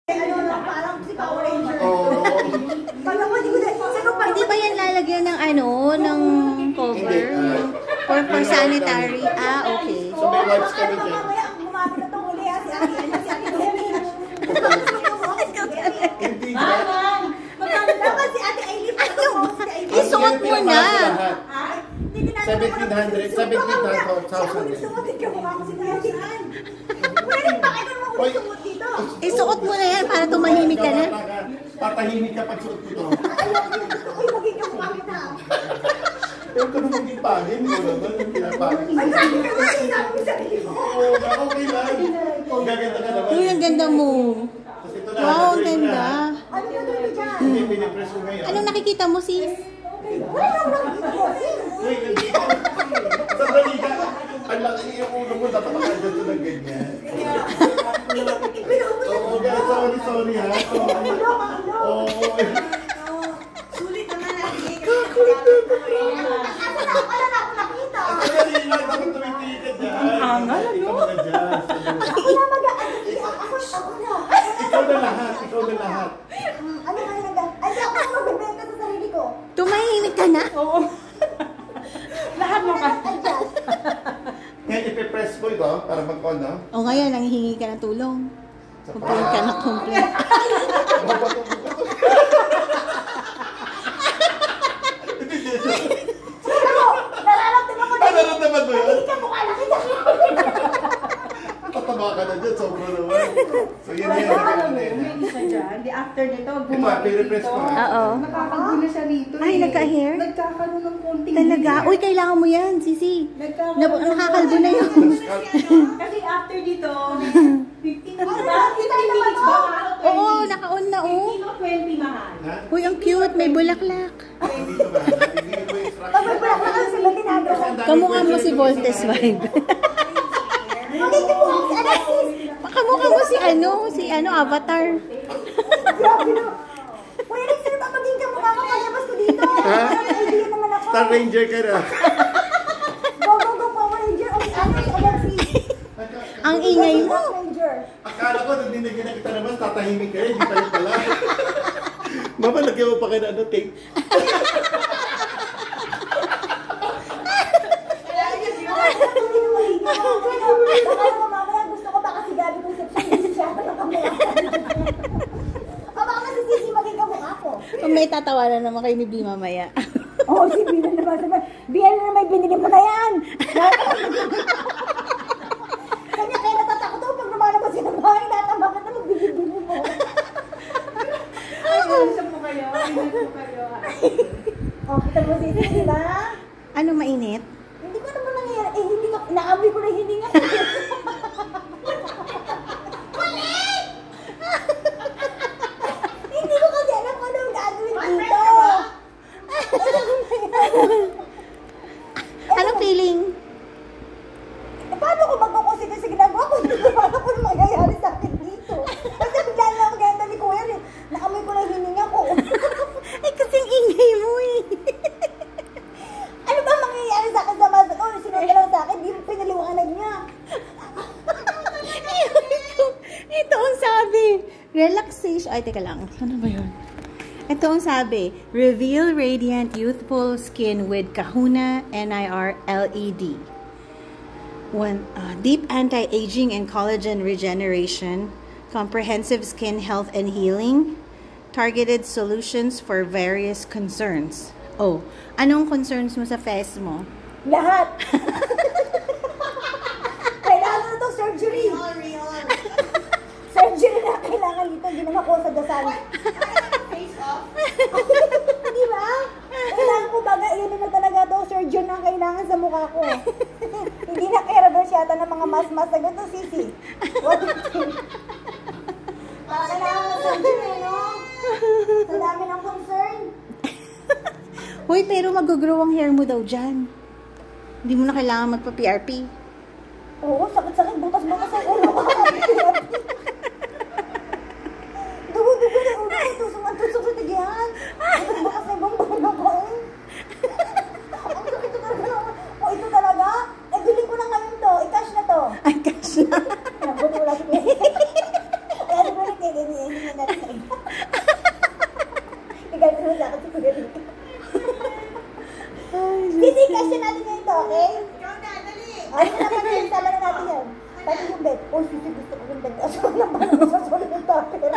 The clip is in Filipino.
Parang si Power Ranger. Hindi ba yan lalagyan ng ng cover? For sanitary? Ah, okay. So may wipes ka din. Gumamit na itong uli si Ate Demi. Hindi ba? Dapat si Ate Aileen. Isuot mo na. 1,700. 17,000. Sumutin ka mukha ko si Ate Aileen. Pwede ba kayo naman sumut dito? Isuot mo na yan para tumahimik ka na. Tatahimik ka pag suot ito. Uy, maging ka mukha kita. Pero kung maging pangin, hindi mo naman yung pinapangin. Ay, sabi ka ba? Sinabi mo sarili mo. Oo, okay lang. Kung gaganda ka naman. Uy, ang ganda mo. Wow, ang ganda. Ano yung tuloy dyan? Hindi, pinipress ko ngayon. Anong nakikita mo, sis? Wala na ako nakikita ko. Uy, nandito. Sandali ka. Ang laki yung ulo mo, dapat makaganda ito ng ganyan. Oo, guys, sorry ha. Oo. Sulit naman natin. Wala na ako nakita. Sandali lang, dapat tumitingin ka dyan. Ang angal, ano? Ikaw na dyan. Ako na ako na. Ikaw na lahat, ikaw na lahat. Ano nga yung ay, di ako magbibenta sa sarili ko. Tumahimik ka na? Oo. Lahat mo ka. Ngayon, ipipress ko ito para mag-on, no? O ngayon, nanghihingi ka ng tulong. Complain ka na complain. Nararamdaman ko na. Nararamdaman mo yun? Hindi ka mukha na kita. Tataba ka na dyan, sobra naman. So yun yan. Alam mo, may isa dyan. Di after nito, bumalik i-repress dito. ko nga. Oo. Nakakagulo na siya rito. Ay, nagka-hair? Nagkakaroon ng konting Talaga? hair. Uy, kailangan mo yan, sisi. Nakakalbo na yun. Kasi after dito, 15 minutes ba? Oo, naka-on na, oh. 15 o 20 mahal. Ha? Uy, ang cute. May bulaklak. Hindi ko ba? Hindi ko ba instruction? Pag may pala ka sila ginagawa. Kamukha mo si Voltes Vibe. Magiging mo ako si Alexis. Kamukha mo si Avatar. Grabe na. Uy, Alex, sino ba maging ka mukha ka palabas ko dito? Idea naman ako. Star Ranger ka na. Go, go, go, Power Ranger. O si Alexis. Ang ingay mo. Power Ranger. Akala ko, nang dinigyan na kita naman, tatahimik ka hindi tayo pala. Mama, lagyan mo pa kayo na tape. Baka naman mamaya gusto ko baka si Gabi Concepcion hindi siya nakamukha. O baka si Sisi maging kamukha ko. Kung may tatawanan naman kayo ni B mamaya. Oo, si Bina naman. Bian na may binili mo na yan. Kaya natatakot ako pag lumalabas siya ng bahay. Natama ka na magbibili mo. Ay, isa po kayo. Ingat po kayo. O, kita mo Sisi, di ba? Ano mainit? Hindi ko naman nangyayari. Eh, hindi ko, naamoy ko na yung hininga. Hindi ko kasi alam kung anong gagawin dito. Anong feeling? Eh, paano ko magkukusig sa ginagawa ko? Hindi ko alam kung anong mangyayari sa akin dito. Kasi bigla na ako ganda ni Kuya. Naamoy ko na yung hininga ko. Ay, kasing ingay mo eh. Ano ba mangyayari sa akin sa masa ko? Sinunod lang sa akin, di mo pinaliwanag niya. Ito ang sabi. Relaxation. Ay, teka lang. Ano ba yun? Ito ang sabi. Reveal Radiant Youthful Skin with Kahuna NIR LED. Deep anti-aging and collagen regeneration. Comprehensive skin health and healing. Targeted solutions for various concerns. Oh, anong concerns mo sa face mo? Lahat. Kailangan na ito, surgery. Surgery na kailangan dito. Hindi naman ako sa dasal. Face off. Di ba? Kailangan ko baga, yun na talaga daw, surgeon ang kailangan sa mukha ko. Hindi na kaya daw siya ng mga mas-mas. Sagot to, Sisi. What do you think? Kailangan na surgery, no? Sa dami ng concern. Hoy, pero mag-grow ang hair mo daw dyan. Hindi mo na kailangan magpa-PRP. Oo, sakit-sakit. Butas-butas ang ulo ko. Dugo-dugo na ulo ko. Tusok-tusok sa tigihan. Butas-butas na ibang ulo ko. Ang sakit ito talaga. O, ito talaga? Eh, bilhin ko na ngayon to. I-cash na to. Ay, gosh na. Nabuti wala si Kuya. Kaya si Kuya, sa akin si Kuya Rico. Sisi, kasi natin ngayon to, okay? Ikaw na, dali. Ay, naman yun, tala na natin yan. Pati yung bed. Uy, Sisi, gusto ko yung bed. Aso naman, sasalit yung tupper.